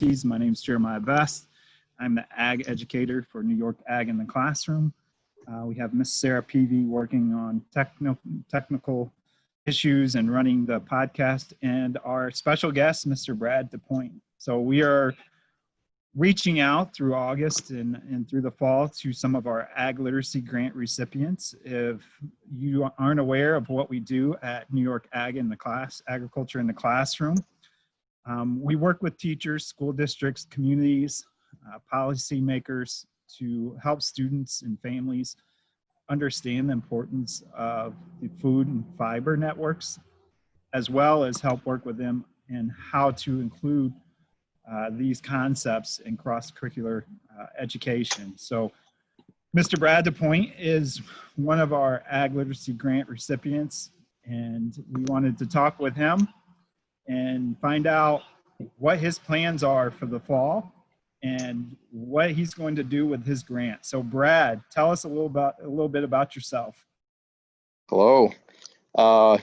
My name is Jeremiah Best. I'm the Ag educator for New York Ag in the Classroom. We have Miss Sarah Peavy working on technical issues and running the podcast, and our special guest, Mr. Brad DePoint. So we are reaching out through August and through the fall to some of our Ag Literacy Grant recipients. If you aren't aware of what we do at New York Agriculture in the Classroom, we work with teachers, school districts, communities, policymakers to help students and families understand the importance of the food and fiber networks, as well as help work with them in how to include these concepts in cross-curricular education. So Mr. Brad DePoint is one of our Ag Literacy Grant recipients, and we wanted to talk with him and find out what his plans are for the fall and what he's going to do with his grant. So Brad, tell us a little bit about yourself. Hello. I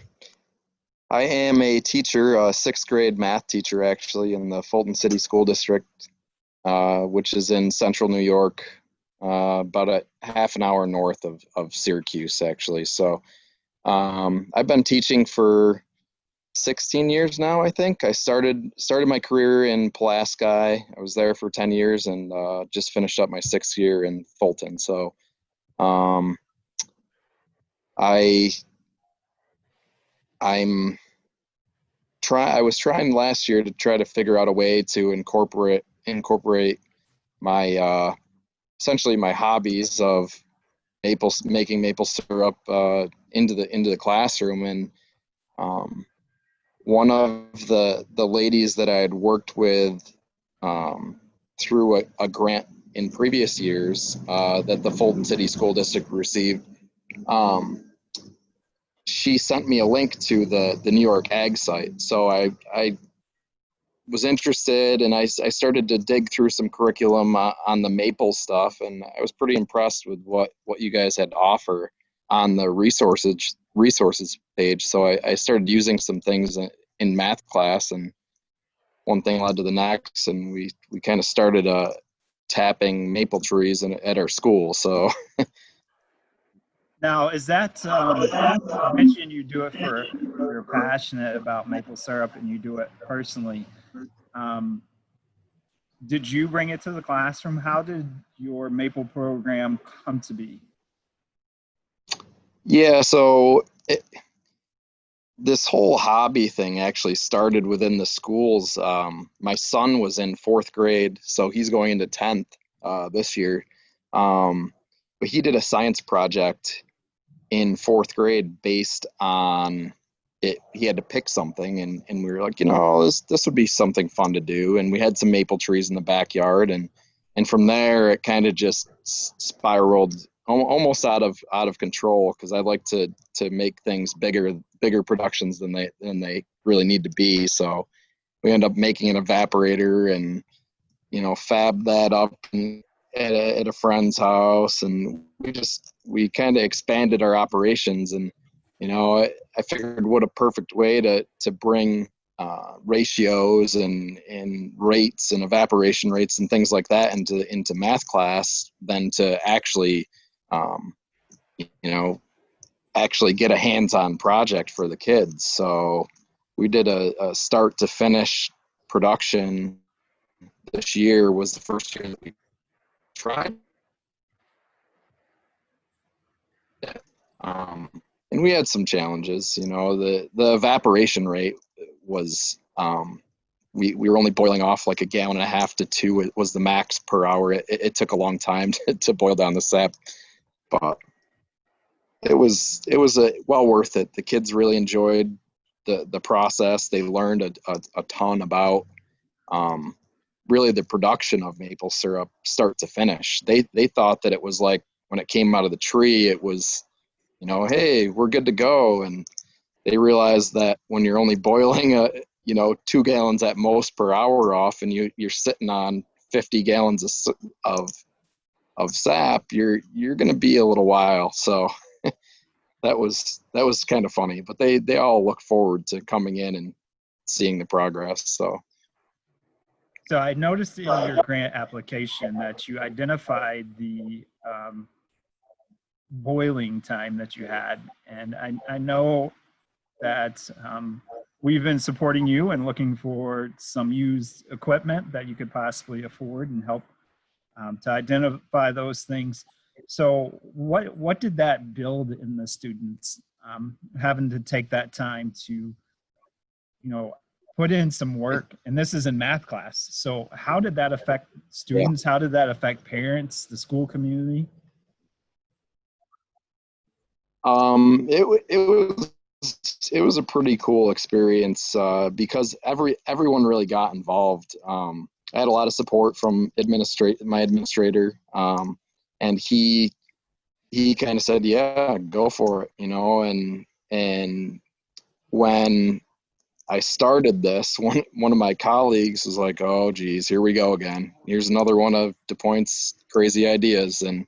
am a teacher, a sixth grade math teacher actually in the Fulton City School District, which is in central New York, about a half an hour north of Syracuse actually. So I've been teaching for 16 years now, I think. I started my career in Pulaski. I was there for 10 years and just finished up my 6th year in Fulton. So I was trying last year to try to figure out a way to incorporate my essentially my hobbies of making maple syrup into the classroom. And one of the ladies that I had worked with through a grant in previous years that the Fulton City School District received, she sent me a link to the New York Ag site. So I was interested, and I started to dig through some curriculum on the maple stuff, and I was pretty impressed with what you guys had to offer on the resources page. So I started using some things in math class, and one thing led to the next, and we kind of started tapping maple trees at our school. So now, is that, you mentioned you do it for, you're passionate about maple syrup and you do it personally. Did you bring it to the classroom? How did your maple program come to be? Yeah, so this whole hobby thing actually started within the schools. My son was in 4th grade, so he's going into 10th this year. But he did a science project in 4th grade based on it. He had to pick something, and we were like, this would be something fun to do. And we had some maple trees in the backyard, and from there it kind of just spiraled almost out of control, because I like to make things bigger productions than they really need to be. So we end up making an evaporator and fab that up at a friend's house, and we kind of expanded our operations. And I figured what a perfect way to bring ratios and rates and evaporation rates and things like that into math class than to actually actually get a hands-on project for the kids. So we did a start to finish production. This year was the first year that we tried it. And we had some challenges. The evaporation rate was we were only boiling off like 1.5 gallons to 2. It was the max per hour. It took a long time to boil down the sap, but it was well worth it. The kids really enjoyed the process. They learned a ton about really the production of maple syrup start to finish. They thought that it was like when it came out of the tree, it was, hey, we're good to go. And they realized that when you're only boiling 2 gallons at most per hour off, and you're sitting on 50 gallons of sap, you're going to be a little while. So that was kind of funny, but they all look forward to coming in and seeing the progress. So So I noticed in your grant application that you identified the boiling time that you had. And I know that we've been supporting you and looking for some used equipment that you could possibly afford and help to identify those things. So what did that build in the students, having to take that time to, put in some work? And this is in math class. So how did that affect Yeah. students? How did that affect parents, the school community? It was a pretty cool experience because everyone really got involved. I had a lot of support from my administrator, and he kind of said, "Yeah, go for it," And when I started this, one of my colleagues was like, "Oh, geez, here we go again. Here's another one of DePoint's crazy ideas." And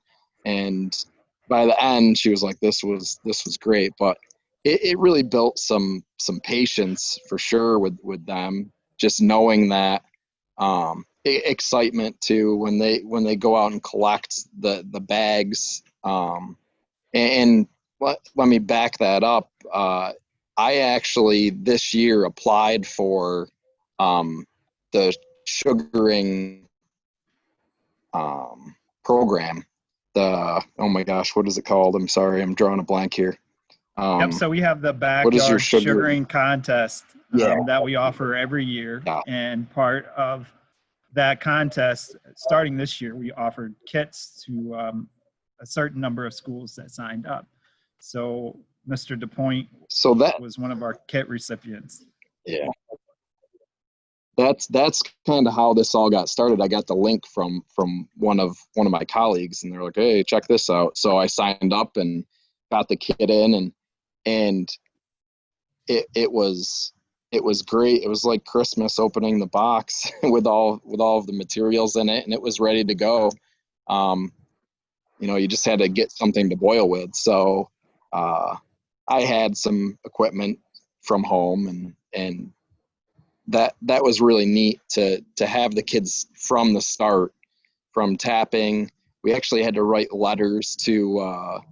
by the end, she was like, "This was great," but it really built some patience for sure with them, just knowing that excitement too when they go out and collect the bags. And let me back that up. I actually this year applied for the sugaring program. Oh my gosh, what is it called? I'm sorry, I'm drawing a blank here. Yep. So we have the What is your backyard sugar? sugaring contest Yeah, that we offer every year. yeah. And part of that contest, starting this year, we offered kits to a certain number of schools that signed up. So Mr. DePoint So that was one of our kit recipients. yeah, that's kind of how this all got started. I got the link from one of my colleagues, and they're like, "Hey, check this out." So I signed up and got the kit in, and it was great. It was like Christmas opening the box with all of the materials in it, and it was ready to go. You just had to get something to boil with. So I had some equipment from home, and that was really neat to have the kids from the start, from tapping. We actually had to write letters to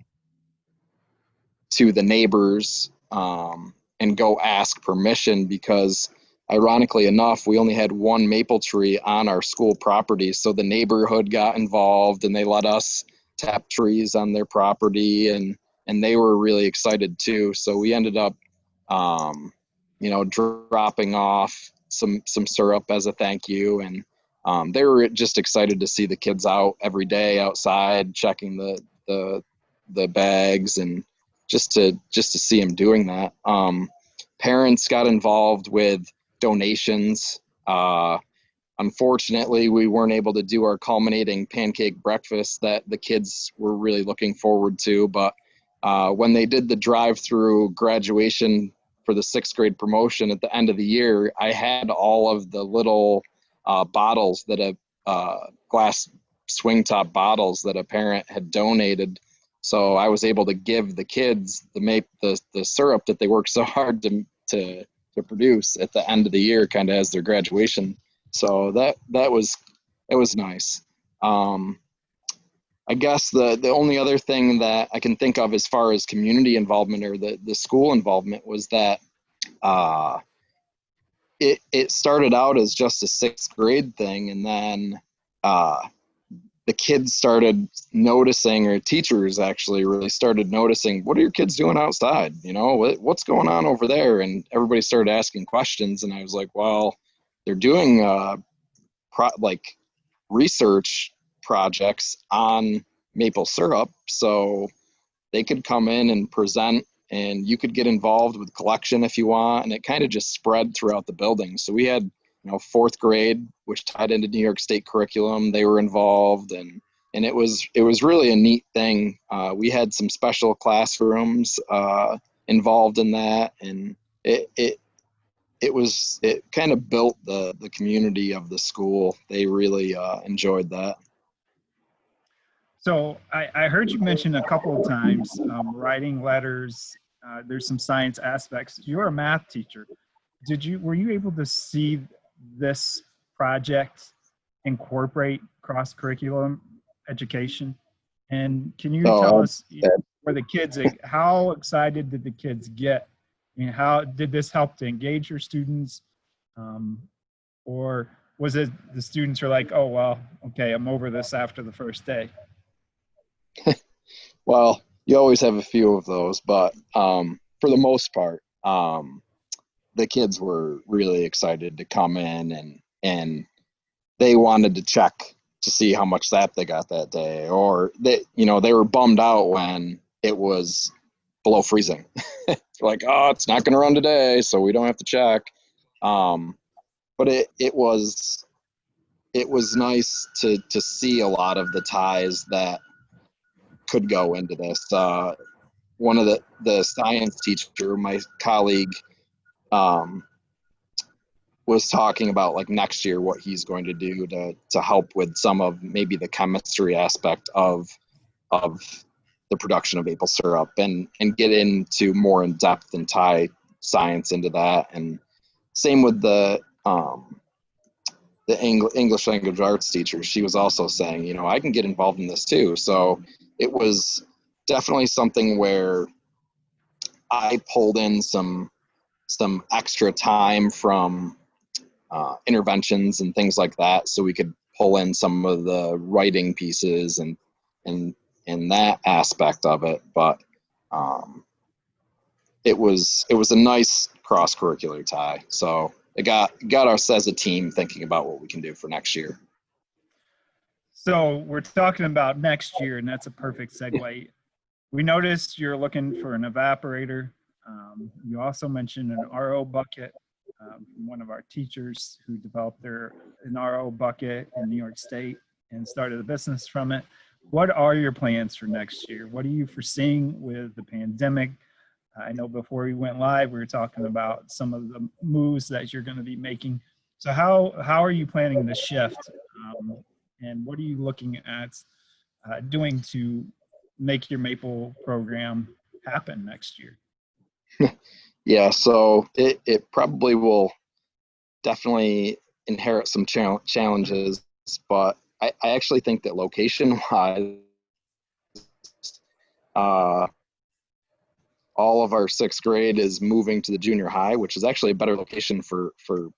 the neighbors and go ask permission because ironically enough, we only had one maple tree on our school property. So the neighborhood got involved and they let us tap trees on their property, and they were really excited too. So we ended up, dropping off some syrup as a thank you. And they were just excited to see the kids out every day outside checking the bags, and just to see them doing that. Parents got involved with donations. Unfortunately, we weren't able to do our culminating pancake breakfast that the kids were really looking forward to. But when they did the drive-through graduation for the 6th grade promotion at the end of the year, I had all of the little bottles that glass swing top bottles that a parent had donated. So I was able to give the kids the syrup that they worked so hard to produce at the end of the year, kind of as their graduation. So that was nice. I guess the only other thing that I can think of as far as community involvement or the school involvement was that it started out as just a 6th grade thing, and then the kids started noticing, or teachers actually really started noticing, what are your kids doing outside? What's going on over there? And everybody started asking questions, and I was like, well, they're doing research projects on maple syrup, so they could come in and present, and you could get involved with collection if you want. And it kind of just spread throughout the building. So we had 4th grade, which tied into New York State curriculum. They were involved, and it was really a neat thing. We had some special classrooms involved in that, and it kind of built the community of the school. They really enjoyed that. So I heard you mention a couple of times writing letters. There's some science aspects. You're a math teacher. Were you able to see this project incorporate cross-curriculum education? And can you So tell us for the kids, how excited did the kids get? I mean, how did this help to engage your students? Or was it the students were like, oh, well, okay, I'm over this after the first day? well, you always have a few of those, but for the most part, the kids were really excited to come in, and they wanted to check to see how much sap they got that day, or they were bummed out when it was below freezing. Like, oh, it's not going to run today, so we don't have to check. But it was nice to see a lot of the ties that could go into this. One of the science teacher, my colleague, was talking about like next year what he's going to do to help with some of maybe the chemistry aspect of the production of maple syrup, and get into more in depth and tie science into that. And same with the English language arts teacher. She was also saying, I can get involved in this too. So it was definitely something where I pulled in some extra time from interventions and things like that, so we could pull in some of the writing pieces and that aspect of it. But it was a nice cross-curricular tie. So it got us as a team thinking about what we can do for next year. So we're talking about next year, and that's a perfect segue. We noticed you're looking for an evaporator. You also mentioned an RO bucket from one of our teachers who developed an RO bucket in New York State and started a business from it. What are your plans for next year? What are you foreseeing with the pandemic? I know before we went live, we were talking about some of the moves that you're going to be making. So how are you planning the shift? And what are you looking at doing to make your maple program happen next year? Yeah, so it probably will definitely inherit some challenges, but I actually think that location-wise, all of our sixth grade is moving to the junior high, which is actually a better location for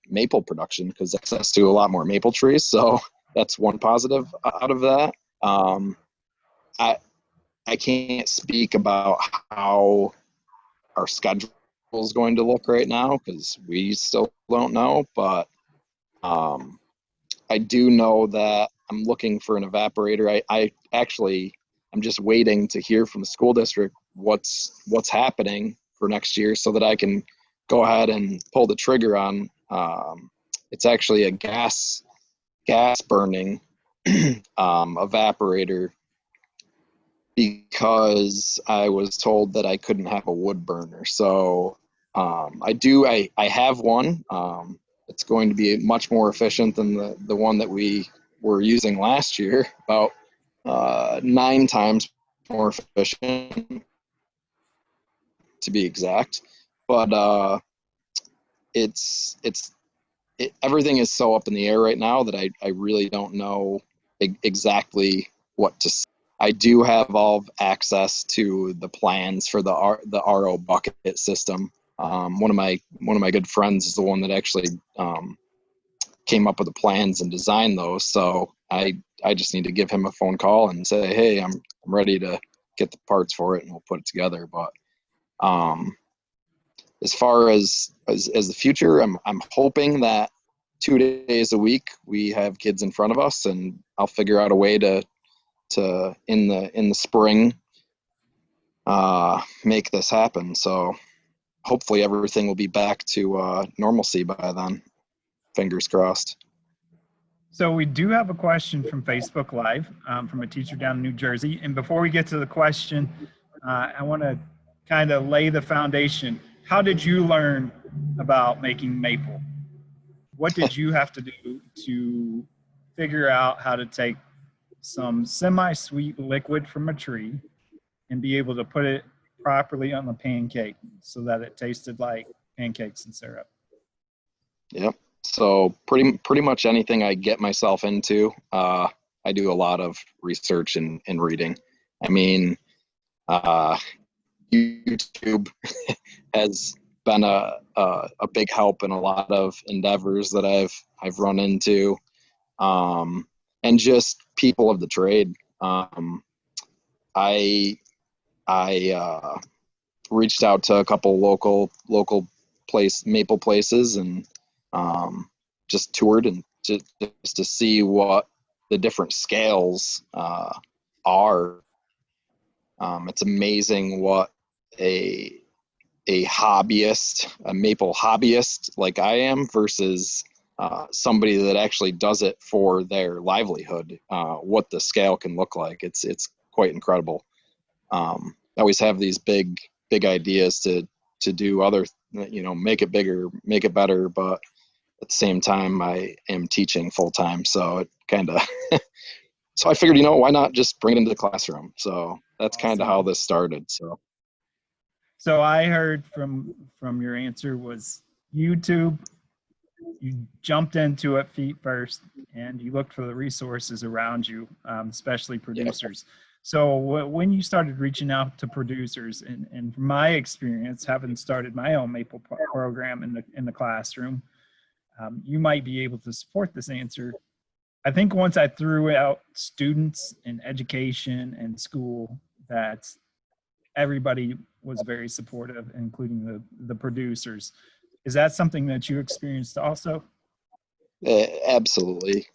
maple production because access to a lot more maple trees. So that's one positive out of that. I can't speak about how our schedule is going to look right now because we still don't know, but I do know that I'm looking for an evaporator. I'm just waiting to hear from the school district what's happening for next year so that I can go ahead and pull the trigger on. It's actually a gas burning evaporator, because I was told that I couldn't have a wood burner. So I have one. It's going to be much more efficient than the one that we were using last year, about 9 times more efficient to be exact. But everything is so up in the air right now that I really don't know exactly what to say. I do have all access to the plans for the RO bucket system. One of my good friends is the one that actually came up with the plans and designed those. So I just need to give him a phone call and say, hey, I'm ready to get the parts for it, and we'll put it together. But as far as the future, I'm hoping that 2 days a week we have kids in front of us, and I'll figure out a way to in the spring make this happen. So hopefully everything will be back to normalcy by then. Fingers crossed. So we do have a question from Facebook Live from a teacher down in New Jersey. And before we get to the question, I want to kind of lay the foundation. How did you learn about making maple? What did you have to do to figure out how to take some semi-sweet liquid from a tree and be able to put it properly on the pancake so that it tasted like pancakes and syrup? Yep. So pretty much anything I get myself into, I do a lot of research and reading. I mean, uh, YouTube has been a big help in a lot of endeavors that I've run into, and just people of the trade. I I reached out to a couple local maple places and just toured and just to see what the different scales are. It's amazing what a hobbyist, a maple hobbyist like I am, versus somebody that actually does it for their livelihood. What the scale can look like, it's quite incredible. I always have these big ideas to do other, make it bigger, make it better, but at the same time I am teaching full time, so it kind of so I figured, why not just bring it into the classroom? So that's kind of how this started. So I heard from your answer was YouTube. You jumped into it feet first, and you looked for the resources around you, especially producers. Yeah. So when you started reaching out to producers, and from my experience, having started my own Maple program in the classroom, you might be able to support this answer. I think once I threw out students and education and school, that everybody was very supportive, including the producers. Is that something that you experienced also? Absolutely.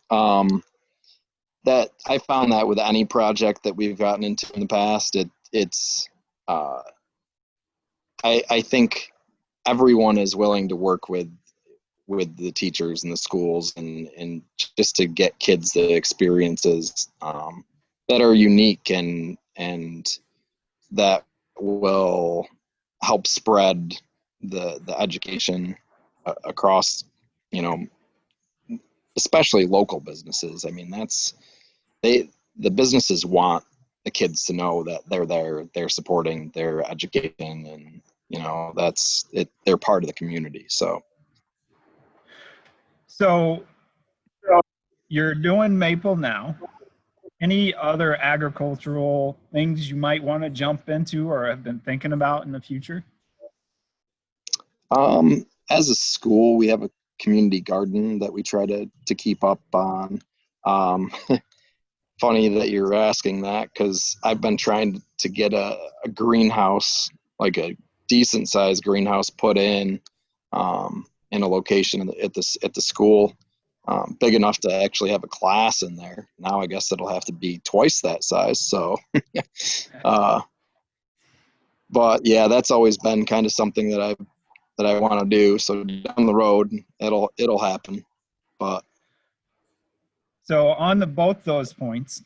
That I found that with any project that we've gotten into in the past, it's I think everyone is willing to work with the teachers and the schools and just to get kids the experiences that are unique and that will help spread the education across, especially local businesses. I mean, the businesses want the kids to know that they're supporting their education, and that's it, they're part of the community. So you're doing maple now. Any other agricultural things you might want to jump into or have been thinking about in the future? As a school, we have a community garden that we try to keep up on. Funny that you're asking that, because I've been trying to get a greenhouse, like a decent sized greenhouse, put in a location at the school, big enough to actually have a class in there. Now I guess it'll have to be twice that size. So, but yeah, that's always been kind of something that I want to do. So down the road, it'll happen. But so on both those points,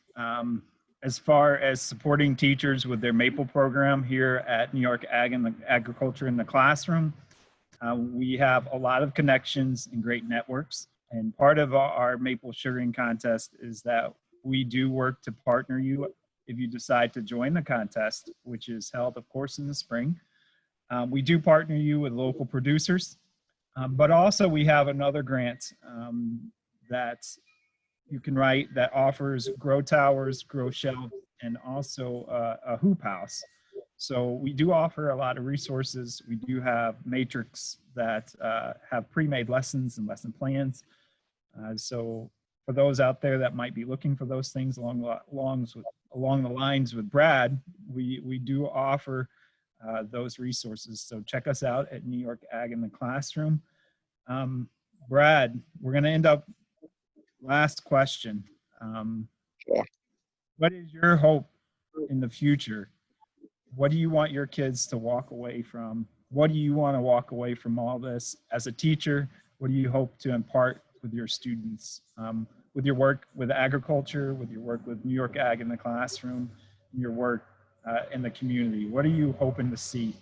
as far as supporting teachers with their Maple program here at New York Ag and the Agriculture in the Classroom, we have a lot of connections and great networks. And part of our Maple Sugaring Contest is that we do work to partner you if you decide to join the contest, which is held, of course, in the spring. We do partner you with local producers, but also we have another grant that you can write that offers grow towers, grow shelves, and also a hoop house. So we do offer a lot of resources. We do have matrix that have pre-made lessons and lesson plans. So for those out there that might be looking for those things along the lines with Brad, we do offer those resources. So check us out at New York Ag in the Classroom. Brad, we're going to end up, last question. Yeah. What is your hope in the future? What do you want your kids to walk away from? What do you want to walk away from all this as a teacher? What do you hope to impart with your students, with your work with agriculture, with your work with New York Ag in the Classroom, your work in the community? What are you hoping to see?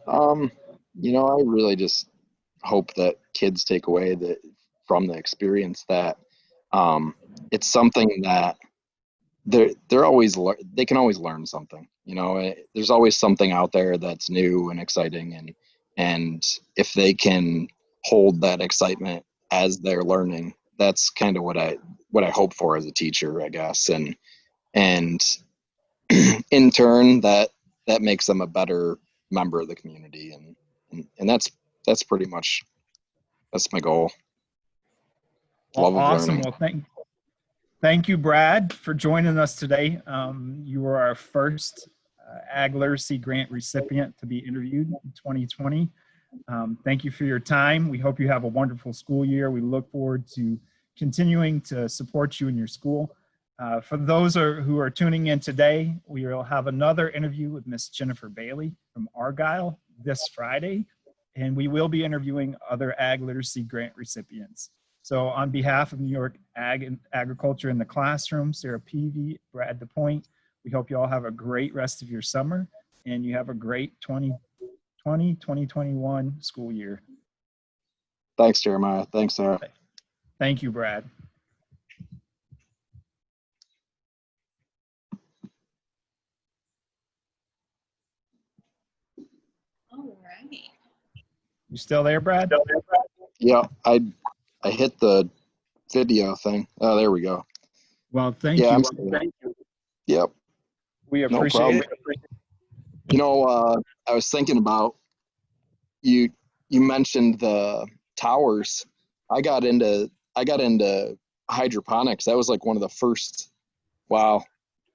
I really just hope that kids take away from the experience that it's something that they can always learn something. There's always something out there that's new and exciting, and if they can hold that excitement as they're learning. That's kind of what I hope for as a teacher, I guess. And in turn that makes them a better member of the community. And that's pretty much, that's my goal. Well, Love of awesome. learning. Well, thank you, Brad, for joining us today. You were our first Ag Literacy Grant recipient to be interviewed in 2020. Thank you for your time. We hope you have a wonderful school year. We look forward to continuing to support you in your school. For those who are tuning in today, we will have another interview with Miss Jennifer Bailey from Argyle this Friday, and we will be interviewing other Ag Literacy Grant recipients. So on behalf of New York Ag and Agriculture in the Classroom, Sarah Peavy, Brad DePoint, we hope you all have a great rest of your summer and you have a great 2020-2021 school year. Thanks, Jeremiah. Thanks, Sarah. Thank you, Brad. All right. You still there, Brad? Yeah, I hit the video thing. Oh, there we go. Well, thank Yeah, you. thank you. Yep. We No appreciate problem. You know, I was thinking about you mentioned the towers. I got into hydroponics. That was like one of the first, wow,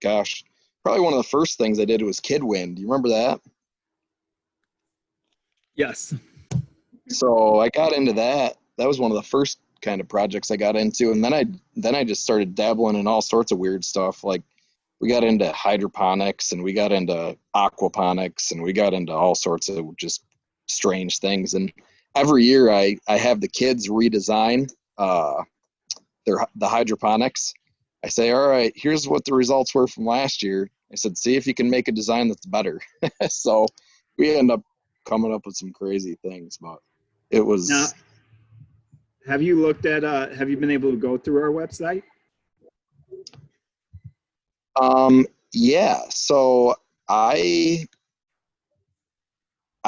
gosh, probably one of the first things I did was Kidwind. Do you remember that? Yes. So I got into that. That was one of the first kind of projects I got into, and then I just started dabbling in all sorts of weird stuff. Like we got into hydroponics, and we got into aquaponics, and we got into all sorts of just strange things. And every year I have the kids redesign the hydroponics. I say, all right, here's what the results were from last year. I said, see if you can make a design that's better. So we end up coming up with some crazy things, but it was. Now, have you looked at, have you been able to go through our website? Yeah, so I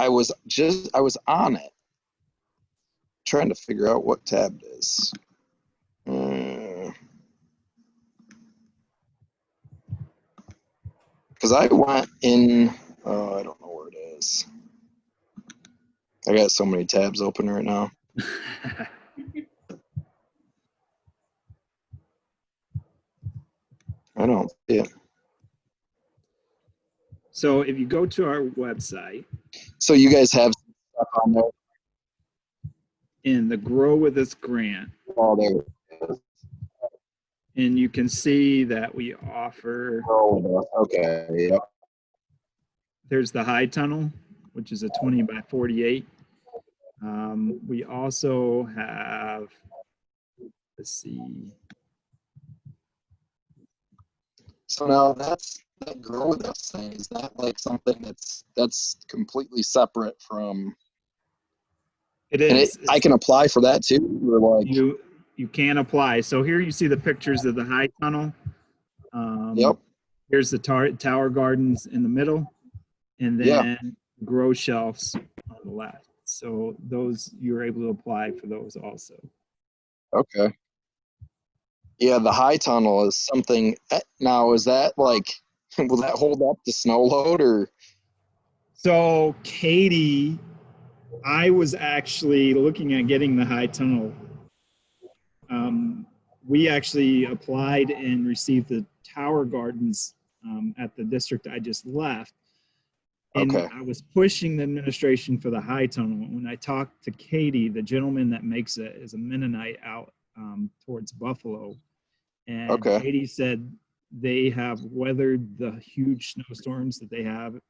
was on it trying to figure out what tab it is. Because I went in, I don't know where it is. I got so many tabs open right now. I don't see it. So if you go to our website. So you guys have stuff on there? In the Grow With Us grant. Oh, there it is. And you can see that we offer. Okay, yep. There's the high tunnel, which is a 20 by 48. We also have, let's see. So now that Grow With Us thing, is that like something that's completely separate from? It is. I can apply for that too, or like you can apply. So here you see the pictures of the high tunnel. Yep. Here's the tower gardens in the middle, and then grow shelves on the left. So those, you're able to apply for those also. Okay. Yeah, the high tunnel is something. Now, is that like, will that hold up the snow load or? So Katie, I was actually looking at getting the high tunnel. We actually applied and received the tower gardens at the district I just left. And Okay. I was pushing the administration for the high tunnel. When I talked to Katie, the gentleman that makes it is a Mennonite out towards Buffalo. And Okay. Katie said they have weathered the huge snowstorms that they have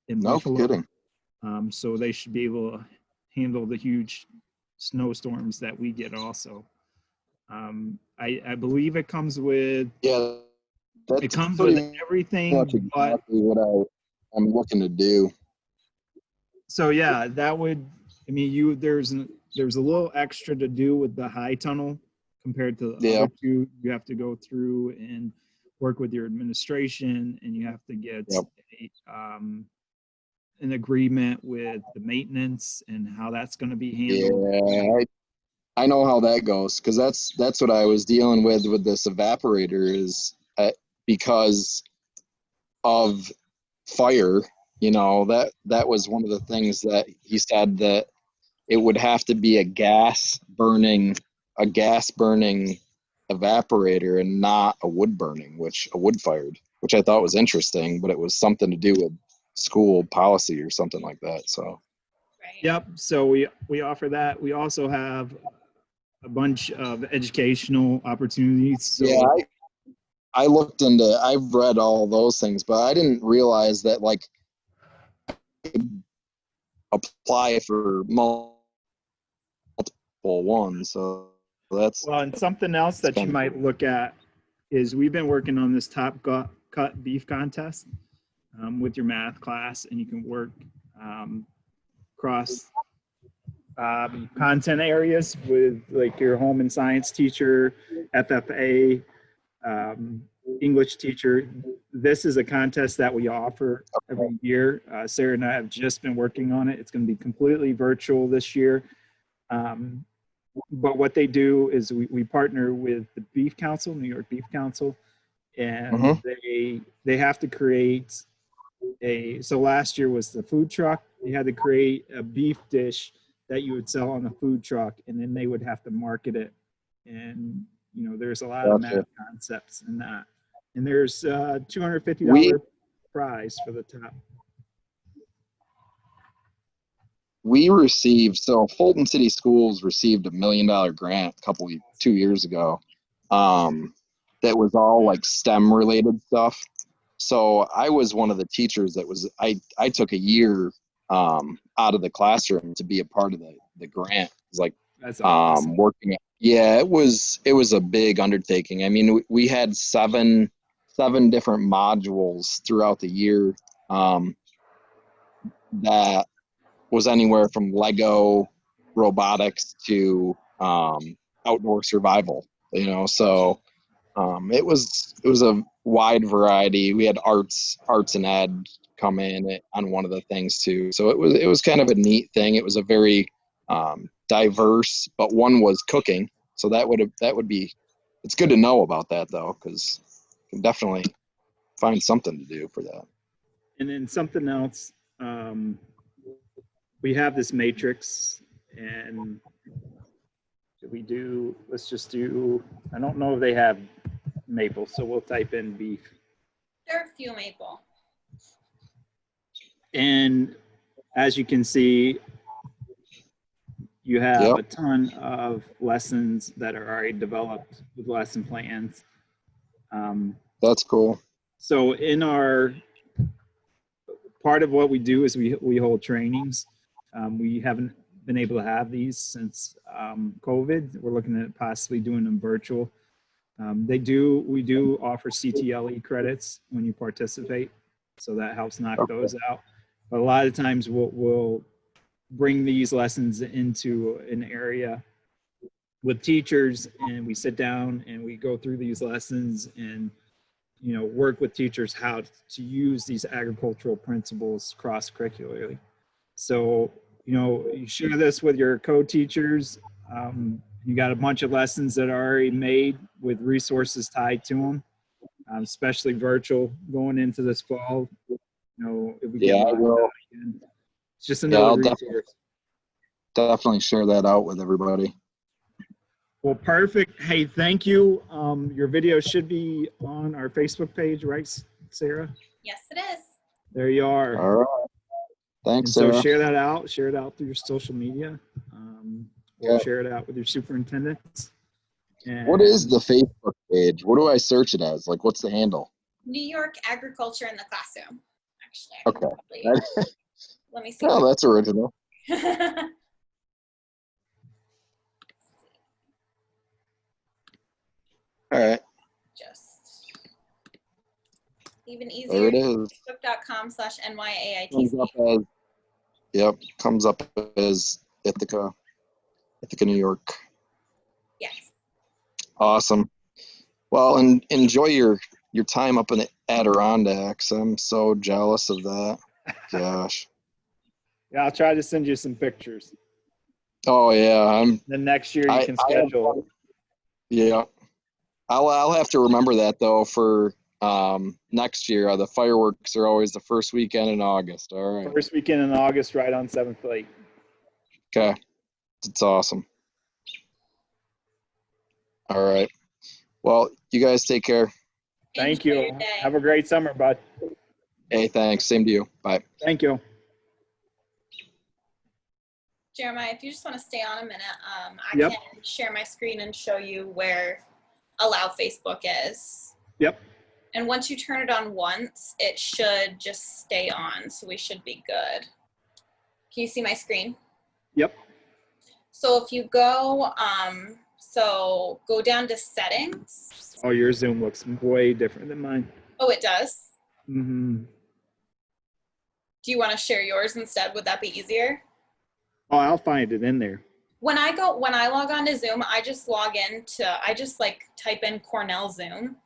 in Buffalo. No kidding. So they should be able to handle the huge snowstorms that we get also. I believe it comes with, it comes with everything. That's exactly what I'm looking to do. So yeah, that would, I mean, there's a little extra to do with the high tunnel compared to the other two. You have to go through and work with your administration, and you have to get an agreement with the maintenance and how that's going to be handled? Yeah, I know how that goes, because that's what I was dealing with this evaporator is because of fire. That was one of the things that he said, that it would have to be a gas burning evaporator and not a wood fired, which I thought was interesting, but it was something to do with school policy or something like that. So Right. Yep. So we offer that. We also have a bunch of educational opportunities. So yeah, I've read all those things, but I didn't realize that like apply for multiple ones. So that's well, and something else that you kind of might look at is we've been working on this cut beef contest with your math class, and you can work across content areas with like your home and science teacher, FFA, English teacher. This is a contest that we offer every year. Sarah and I have just been working on it. It's going to be completely virtual this year. But what they do is we partner with the Beef Council, New York Beef Council, and they have to create so last year was the food truck. They had to create a beef dish that you would sell on the food truck, and then they would have to market it. And there's a lot of math concepts in that. And there's $250 prize for the top. Fulton City Schools received $1 million grant 2 years ago. That was all like STEM related stuff. So I was one of the teachers I took a year out of the classroom to be a part of the grant. It was like That's awesome. working. Yeah, it was a big undertaking. I mean, we had seven different modules throughout the year that was anywhere from Lego robotics to outdoor survival. So it was a wide variety. We had arts and ed come in on one of the things too. So it was kind of a neat thing. It was a very diverse, but one was cooking. So that would be. It's good to know about that though, because you can definitely find something to do for that. And then something else, we have this matrix, and let's just do, I don't know if they have maple, so we'll type in beef. There are a few maple. And as you can see, you have a ton of lessons that are already developed with lesson plans. That's cool. So in part of what we do is we hold trainings. We haven't been able to have these since COVID. We're looking at possibly doing them virtual. We do offer CTLE credits when you participate, so that helps knock those out. But a lot of times we'll bring these lessons into an area with teachers, and we sit down and we go through these lessons and work with teachers how to use these agricultural principles cross-curricularly. So you share this with your co-teachers. You got a bunch of lessons that are already made with resources tied to them, especially virtual going into this fall. If we get locked out again, it's just another resource. Definitely share that out with everybody. Well, perfect. Hey, thank you. Your video should be on our Facebook page, right, Sarah? Yes, it is. There you are. All right. Thanks, and so Sarah. share that out. Share it out through your social media. Or share it out with your superintendents. And what is the Facebook page? What do I search it as? Like, what's the handle? New York Agriculture in the Classroom. Actually, Okay. Let me see. Oh, that's original. All right. Just even easier. There it is. Facebook.com/NYAITC. Comes up as Ithaca, New York. Yes. Awesome. Well, and enjoy your time up in the Adirondacks. I'm so jealous of that. Gosh. Yeah, I'll try to send you some pictures. Oh yeah, Then next year you can schedule. Yeah, I'll have to remember that though for next year. The fireworks are always the first weekend in August. All right. First weekend in August, right on 7th Lake. Okay, it's awesome. All right. Well, you guys take care. Thank Enjoy you. your day. Have a great summer, bud. Hey, thanks. Same to you. Bye. Thank you. Jeremiah, if you just want to stay on a minute, I Yep. can share my screen and show you where Allow Facebook is. Yep. And once you turn it on once, it should just stay on. So we should be good. Can you see my screen? Yep. So if you go, so go down to settings. Oh, your Zoom looks way different than mine. Oh, it does? Mm-hmm. Do you want to share yours instead? Would that be easier? Oh, I'll find it in there. When I log on to Zoom, I just like type in Cornell Zoom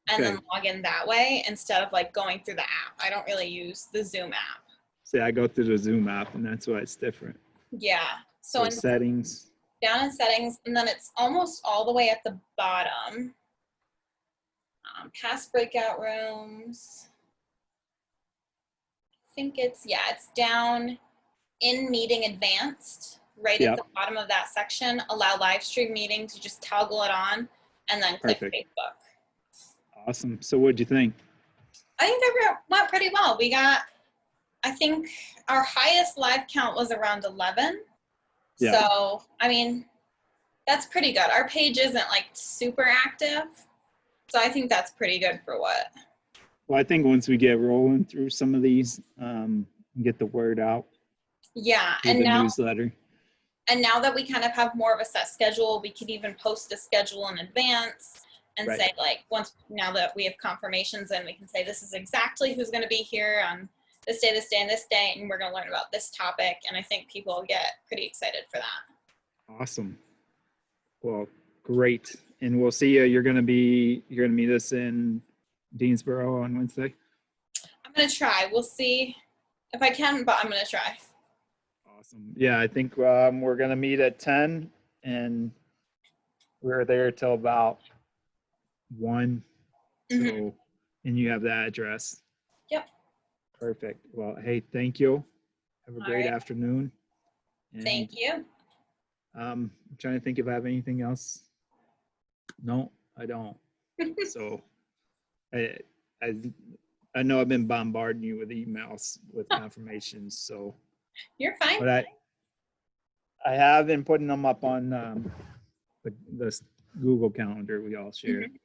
and then log in that way instead of like going through the app. I don't really use the Zoom app. See, I go through the Zoom app, and that's why it's different. Yeah. So in settings. down in settings, and then it's almost all the way at the bottom. Past breakout rooms. I think it's down in meeting advanced, right at the bottom of that section. Allow live stream meetings. You just toggle it on and then click Facebook. Awesome. So what'd you think? I think that went pretty well. We got, I think our highest live count was around 11. Yeah. So, I mean, that's pretty good. Our page isn't like super active. So I think that's pretty good for what? Well, I think once we get rolling through some of these, get the word out. Yeah. And now newsletter. And now that we kind of have more of a set schedule, we can even post a schedule in advance and say like, now that we have confirmations in, we can say this is exactly who's going to be here on this day, and this day, and we're going to learn about this topic. And I think people will get pretty excited for that. Awesome. Well, great. And we'll see you. You're going to meet us in Deansboro on Wednesday. I'm going to try. We'll see if I can, but I'm going to try. Awesome. Yeah, I think we're going to meet at 10, and we're there till about 1. Mm-hmm. So, and you have the address. Yep. Perfect. Well, hey, thank you. Have a great right. afternoon. And, thank you. I'm trying to think if I have anything else. No, I don't. So I know I've been bombarding you with emails with confirmations. So you're fine. But I have been putting them up on the Google Calendar we all share. Mm-hmm.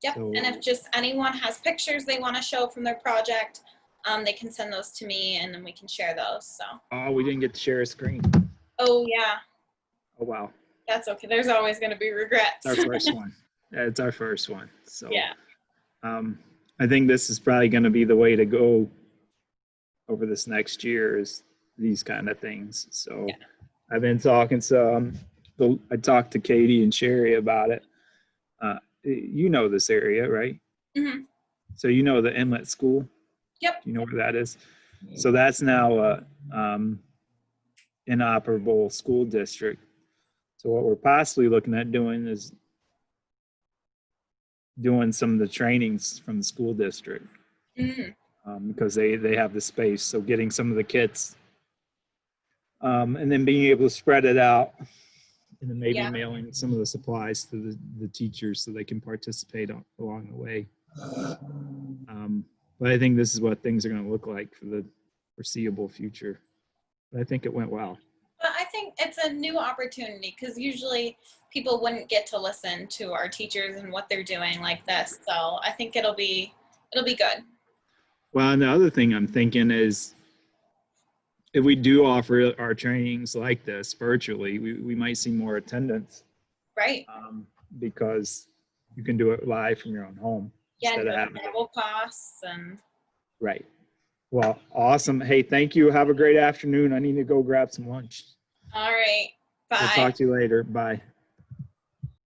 Yep. So, and if just anyone has pictures they want to show from their project, they can send those to me and then we can share those. So. Oh, we didn't get to share a screen. Oh yeah. Oh wow. That's okay. There's always going to be regrets. Our first one. It's our first one. So yeah. I think this is probably going to be the way to go over this next year is these kind of things. So yeah. I've been talking some. I talked to Katie and Sherry about it. You know this area, right? Mm-hmm. So you know the Inlet School. Yep. You know where that is. So that's now inoperable school district. So what we're possibly looking at doing is doing some of the trainings from the school district because they have the space. So getting some of the kits and then being able to spread it out and then maybe mailing some of the supplies to the teachers so they can participate along the way. But I think this is what things are going to look like for the foreseeable future. But I think it went well. But I think it's a new opportunity because usually people wouldn't get to listen to our teachers and what they're doing like this. So I think it'll be good. Well, and the other thing I'm thinking is if we do offer our trainings like this virtually, we might see more attendance. Right. Because you can do it live from your own home. Yeah, and travel costs and. Right. Well, awesome. Hey, thank you. Have a great afternoon. I need to go grab some lunch. All right. Bye. I'll talk to you later. Bye.